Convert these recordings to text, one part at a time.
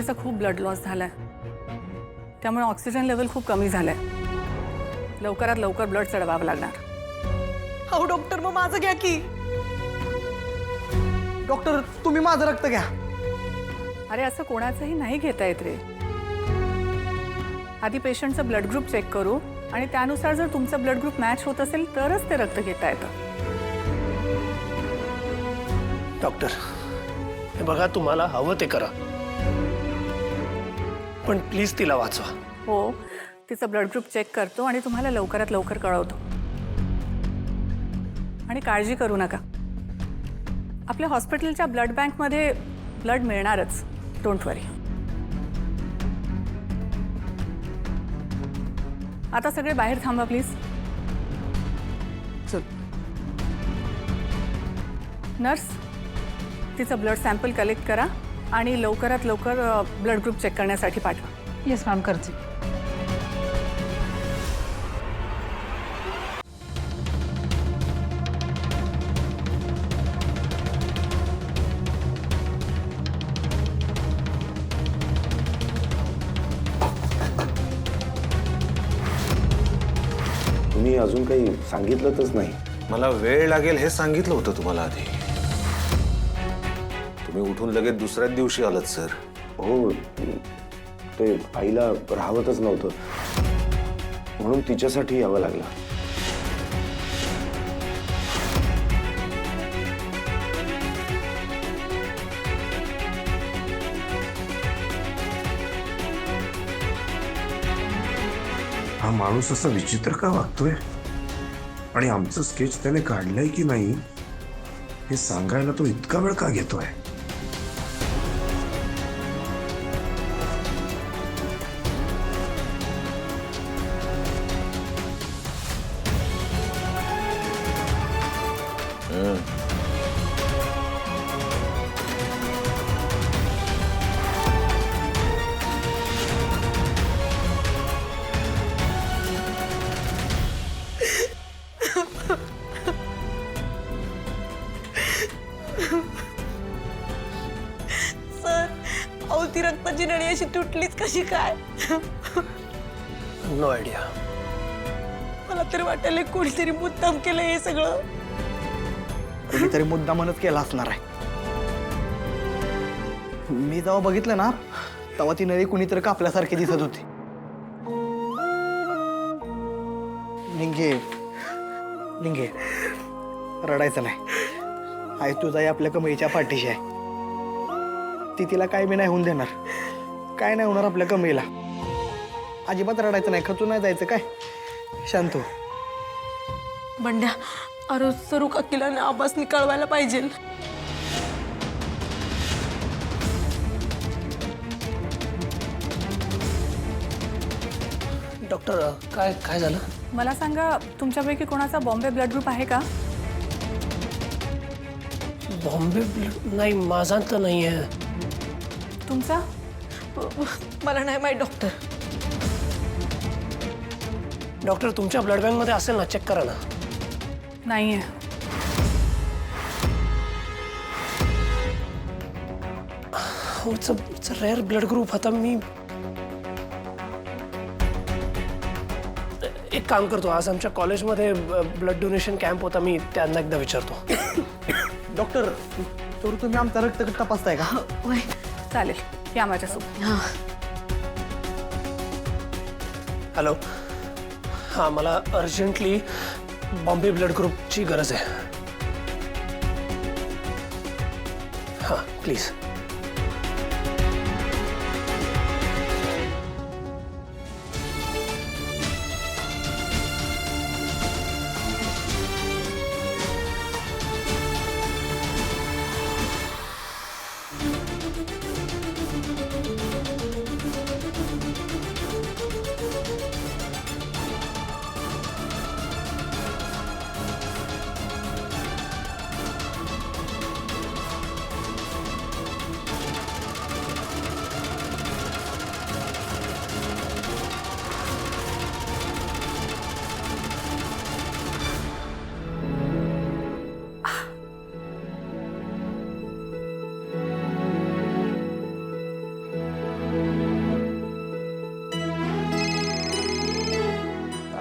तिचा खूप blood loss झालाय, त्यामुळे ऑक्सिजन लेवल खूप कमी झालंय. लवकरात लवकर ब्लड चढवावं लागणार. अहो डॉक्टर, मग माझं घ्या की. डॉक्टर तुम्ही माझं रक्त घ्या. अरे असं कोणाचंही नाही घेता येत रे. आधी पेशंटचं ब्लड ग्रुप चेक करू आणि त्यानुसार जर तुमचं ब्लड ग्रुप मॅच होत असेल तरच ते रक्त घेता येतं. डॉक्टर, हे बघा, तुम्हाला हवं ते करा, पण प्लीज तिला वाचवा. हो, तिचं ब्लड ग्रुप चेक करतो आणि तुम्हाला लवकरात लवकर कळवतो. आणि काळजी करू नका, आपल्या हॉस्पिटलच्या ब्लड बँकमध्ये ब्लड मिळणारच. डोंट वरी. आता सगळे बाहेर थांबा प्लीज. चल. नर्स, तिचं ब्लड सॅम्पल कलेक्ट करा आणि लवकरात लवकर ब्लड ग्रुप चेक करण्यासाठी पाठवा. येस मॅम, करते. तुम्ही अजून काही सांगितलंच नाही. मला वेळ लागेल हे सांगितलं होतं तुम्हाला आधी. तुम्ही उठून लगेच दुसऱ्याच दिवशी आलात सर. हो, ते आईला राहवतच नव्हतं, म्हणून तिच्यासाठी यावं लागलं. हा माणूस असा विचित्र का वागतोय आणि आमचं स्केच त्याने काढलंय की नाही हे सांगायला तो इतका वेळ का घेतोय? सर, अहो ती रक्ताची नळी अशी तुटलीच कशी काय? No idea. मला तरी वाटायला कोणीतरी मुद्दाम केलं हे सगळं. कोणीतरी मुद्दामच केला असणार आहे. मी जेव्हा बघितलं ना तेव्हा ती नळी कुणीतरी कापल्यासारखी दिसत होती. लिंगे लिंगे, रडायचं नाही. आई तुझाही आपल्या कमईच्या पाठीशी आहे. ती तिला काय बी नाही होऊन देणार. काय नाही होणार आपल्या कमईला. अजिबात रडायचं नाही. खचून नाही जायचं. काय शांत हो. बंड्या, अरे सरू काकीला ना आबासनी कळवायला पाहिजे. डॉक्टर, काय काय झालं? मला सांगा, तुमच्यापैकी कोणाचा बॉम्बे ब्लड ग्रुप आहे का? बॉम्बे ब्लड नाही, माझा तर नाही आहे. तुमचा? मला नाही माहित डॉक्टर. डॉक्टर, तुमच्या ब्लड बँकमध्ये असेल ना, चेक करा ना. नाही आहे. It's a rare blood group. आता मी एक काम करतो, आज आमच्या कॉलेजमध्ये ब्लड डोनेशन कॅम्प होता, मी त्यांना एकदा विचारतो. डॉक्टर, तर तुम्ही आमचा रक्त तपासताय का? चालेल, या माझ्यासोबत. हॅलो, हां, मला अर्जंटली बॉम्बे ब्लड ग्रुपची गरज आहे. हां, प्लीज.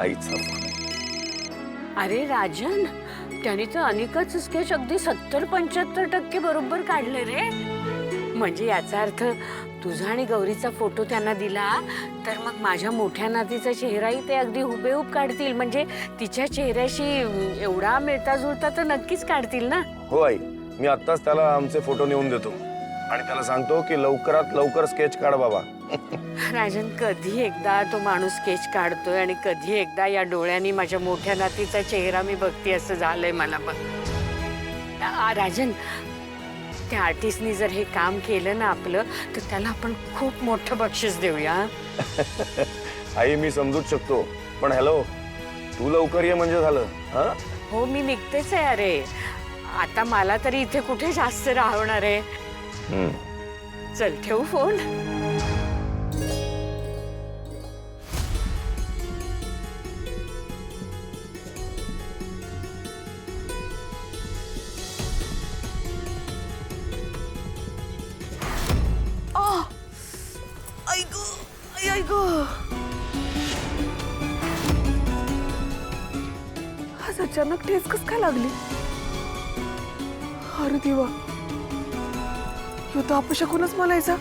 आईचा फोन. अरे राजन, त्याने तर अनिकाच स्केच अगदी 70-75% बरोबर काढले रे. म्हणजे याचा अर्थ तुझा आणि गौरीचा फोटो त्यांना दिला तर मग माझ्या मोठ्या नातीचा चेहराही ते अगदी हुबेहूब काढतील. म्हणजे तिच्या चेहऱ्याशी एवढा मिळता जुळता तर नक्कीच काढतील ना. हो आई, मी आत्ताच त्याला आमचे फोटो नेऊन देतो आणि त्याला सांगतो की लवकरात लवकर स्केच काढ बाबा. राजन, कधी एकदा तो माणूस स्केच काढतोय आणि कधी एकदा या डोळ्यांनी माझ्या मोठ्या नातीचा चेहरा मी बघते असं झालंय मला. बघ राजन, त्या आर्टिस्टनी जर हे काम केलं ना आपलं, तर त्याला आपण खूप मोठं बक्षीस देऊया. आई मी समजूच शकतो, पण हॅलो, तू लवकर ये म्हणजे झालं. हा, हो मी निघतेच आहे. अरे आता मला तरी इथे कुठे जास्त राहणार आहे. चल ठेवू फोन. आज अचानक ठेच कस काय लागली? अरे देवा, ह्यो तर अपशकूनच म्हणायचा.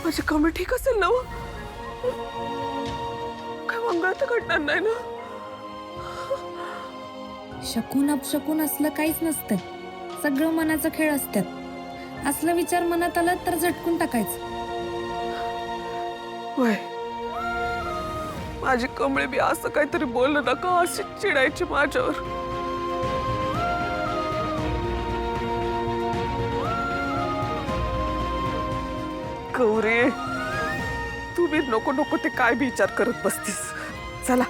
माझी कमी ठीक असेल ना? काय मंगळ तर घडणार नाही ना? शकून अपशकून असलं काहीच नसतं. सगळं मनाचा खेळ असतात. असला विचार मनात आला तर झटकून टाकायचं. वय, माझी कमळे बी असं काहीतरी बोललं नका, अशी चिडायची माझ्यावर. गौरी, तू बी नको नको ते काय बी विचार करत बसतीस. चला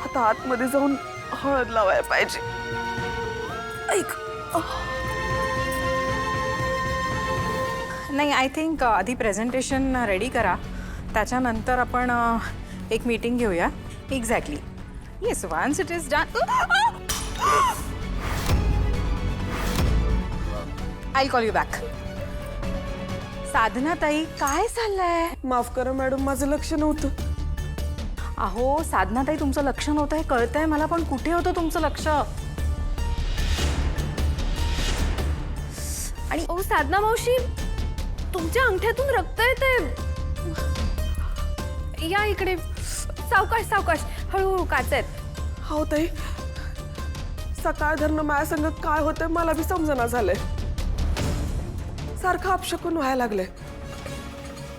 आता आतमध्ये जाऊन हळद लावायला पाहिजे. ऐक, नाही, आय थिंक आधी प्रेझेंटेशन रेडी करा, त्याच्यानंतर आपण एक मीटिंग घेऊया. Exactly, yes, once it is done. I call you back. Sadhana tai, काय चाललंय? माफ करा मॅडम, माझं लक्ष नव्हतं. अहो साधना ताई, तुमचं लक्ष नव्हतं हे कळतंय मला, पण कुठे होतं तुमचं लक्ष? आणि ओ साधना मावशी, तुमच्या अंगठ्यातून रक्त येते. या इकडे. सावकाश सावकाश, हळूहळू काचेत. हो ताई, सकाळ धरणं माझ्या संगत काय होतंय मला बी समजना झालंय. सारखं अपशकून व्हायला लागलंय.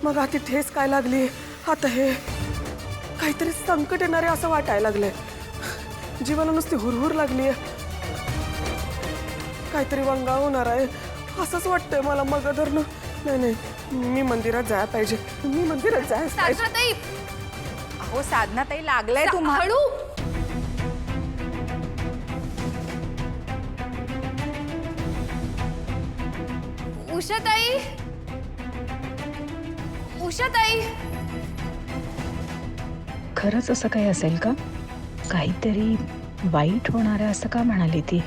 मग आधी ठेस काय लागली, आता हे काहीतरी संकट येणारे असं वाटायला लागलंय. जीवाला नुसती हुरहुर लागलीय. काहीतरी वंगाळ होणार आहे असंच वाटतंय मला. मग धरणं नाही नाही, मी मंदिरात जायला पाहिजे. मी मंदिरात जायला पाहिजे. अहो साधना ताई, लागलंय तुम्हाला. उषाताई, उषाताई. खरंच असं काही असेल का? काहीतरी वाईट होणार आहे असं का म्हणाली ती?